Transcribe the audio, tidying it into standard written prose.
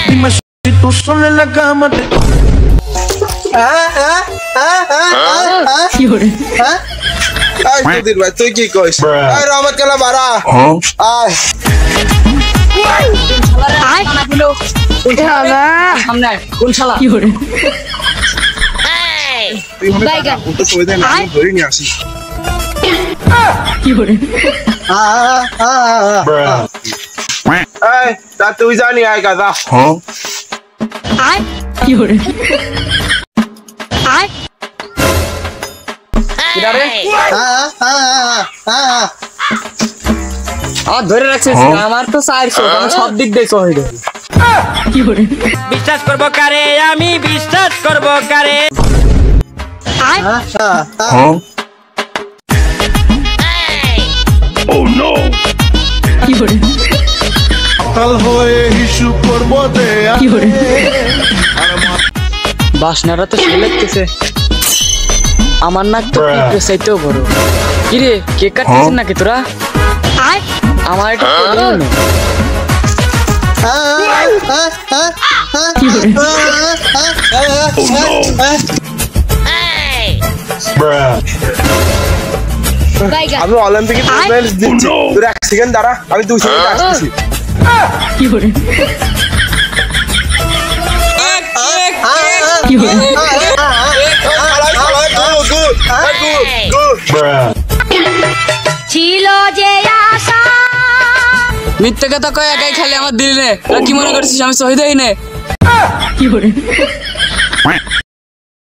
Dime si tú sola en la cama te... Ay, তুই ভাই তুই কি কইস? আয় রহমত কালা বাড়া। আয়। সামনে কোন শালা? তুই মনে উঠে কই দেন আমি ধরে নিয়ে আসি। এই তা তুই জানি আয় গাদা। ধরে রাখছিস আমার তো 400 আমি সব দিক দিয়ে চলে যাই। বিশ্বাস করব কারে আমি বিশ্বাস করব কারে Oh no! কাল হয়ে হিসু করবো দে বাসনাটা তো সে লাগতেছে আমার নাক তো পিঁপড়ে চাইতেও বড়। কিরে কেক কাটতেছিস নাকি তোরা? আমার এটা আমি অলিম্পিকে মেডেল দিচ্ছি তুই এক সেকেন্ড দাঁড়া আমি 2 সেকেন্ড আসতেছি ছিল যে আশা মিথ্যে কথা কয় একাই খালি আমার দিল নে কি মনে করছিস আমি শহীদ হই নে